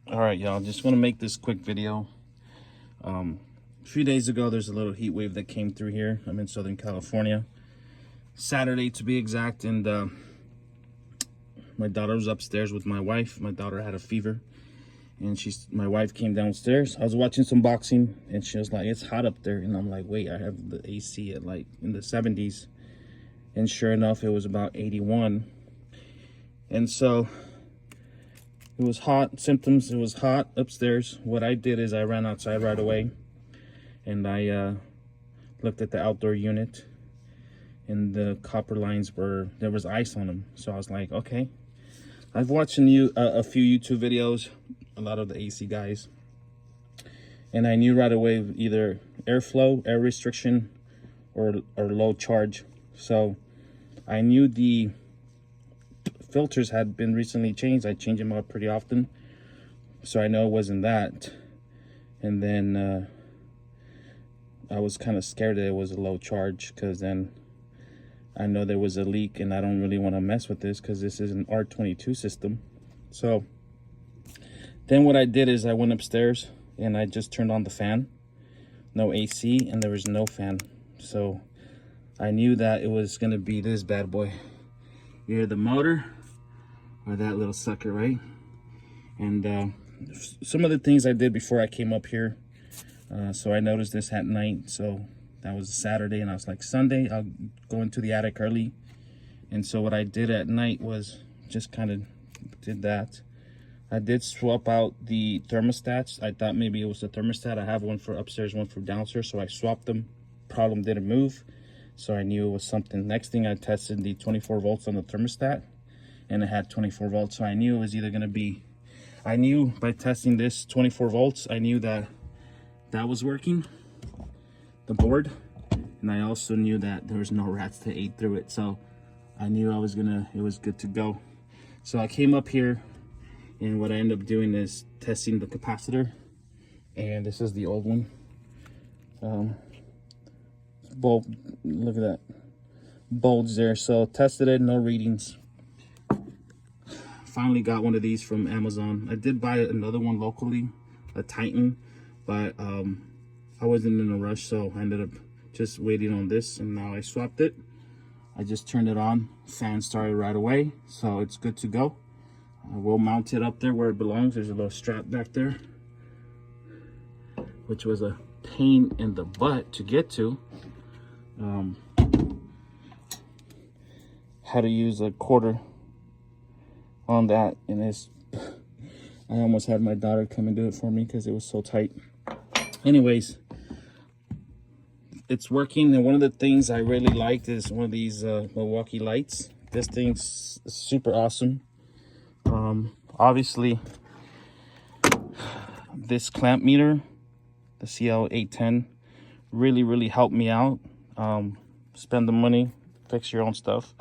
All right, y'all, just want to make this quick video. A few days ago, there's a little heat wave that came through here. I'm in Southern California, Saturday to be exact, and my daughter was upstairs with my wife. My daughter had a fever, and my wife came downstairs. I was watching some boxing, and she was like, "It's hot up there," and I'm like, "Wait, I have the AC at like in the 70s," and sure enough, it was about 81, and so it was hot symptoms. It was hot upstairs. What I did is I ran outside right away, and I looked at the outdoor unit, and the copper lines there was ice on them. So I was like, okay. I've watched a few YouTube videos, a lot of the AC guys, and I knew right away either airflow, air restriction, or low charge. So I knew the filters had been recently changed. I change them out pretty often, so I know it wasn't that. And then I was kind of scared that it was a low charge, because then I know there was a leak, and I don't really want to mess with this because this is an R22 system. So then what I did is I went upstairs and I just turned on the fan. No AC, and there was no fan. So I knew that it was going to be this bad boy. You hear the motor, or that little sucker, right? And some of the things I did before I came up here. So I noticed this at night. So that was Saturday, and I was like, Sunday, I'll go into the attic early. And so what I did at night was just kind of did that. I did swap out the thermostats. I thought maybe it was the thermostat. I have one for upstairs, one for downstairs. So I swapped them. Problem didn't move. So I knew it was something. Next thing, I tested the 24 volts on the thermostat, and it had 24 volts. So I knew it was either going to be, I knew by testing this 24 volts, I knew that was working, the board. And I also knew that there was no rats that ate through it. So I knew it was good to go. So I came up here, and what I ended up doing is testing the capacitor. And this is the old one. Bulb, look at that bulge there. So tested it, no readings. Finally got one of these from Amazon. I did buy another one locally, a Titan, but I wasn't in a rush, so I ended up just waiting on this, and now I swapped it. I just turned it on, fan started right away, so it's good to go. We'll mount it up there where it belongs. There's a little strap back there, which was a pain in the butt to get to. How to use a quarter on that, and I almost had my daughter come and do it for me because it was so tight. Anyways, it's working, and one of the things I really liked is one of these Milwaukee lights. This thing's super awesome. Obviously, this clamp meter, the CL810, really helped me out. Spend the money, fix your own stuff.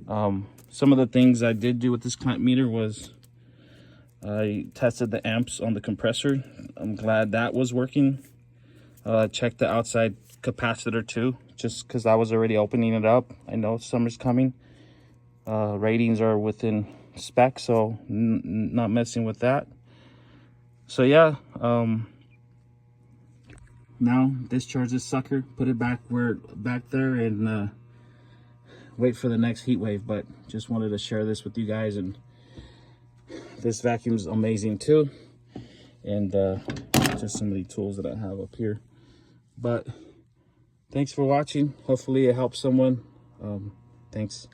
Some of the things I did do with this clamp meter was I tested the amps on the compressor. I'm glad that was working. Checked the outside capacitor too, just because I was already opening it up. I know summer's coming. Ratings are within spec, so not messing with that. So yeah, now discharge this sucker, put it back there, and wait for the next heat wave. But just wanted to share this with you guys, and this vacuum is amazing too, and just some of the tools that I have up here. But thanks for watching. Hopefully it helps someone. Thanks.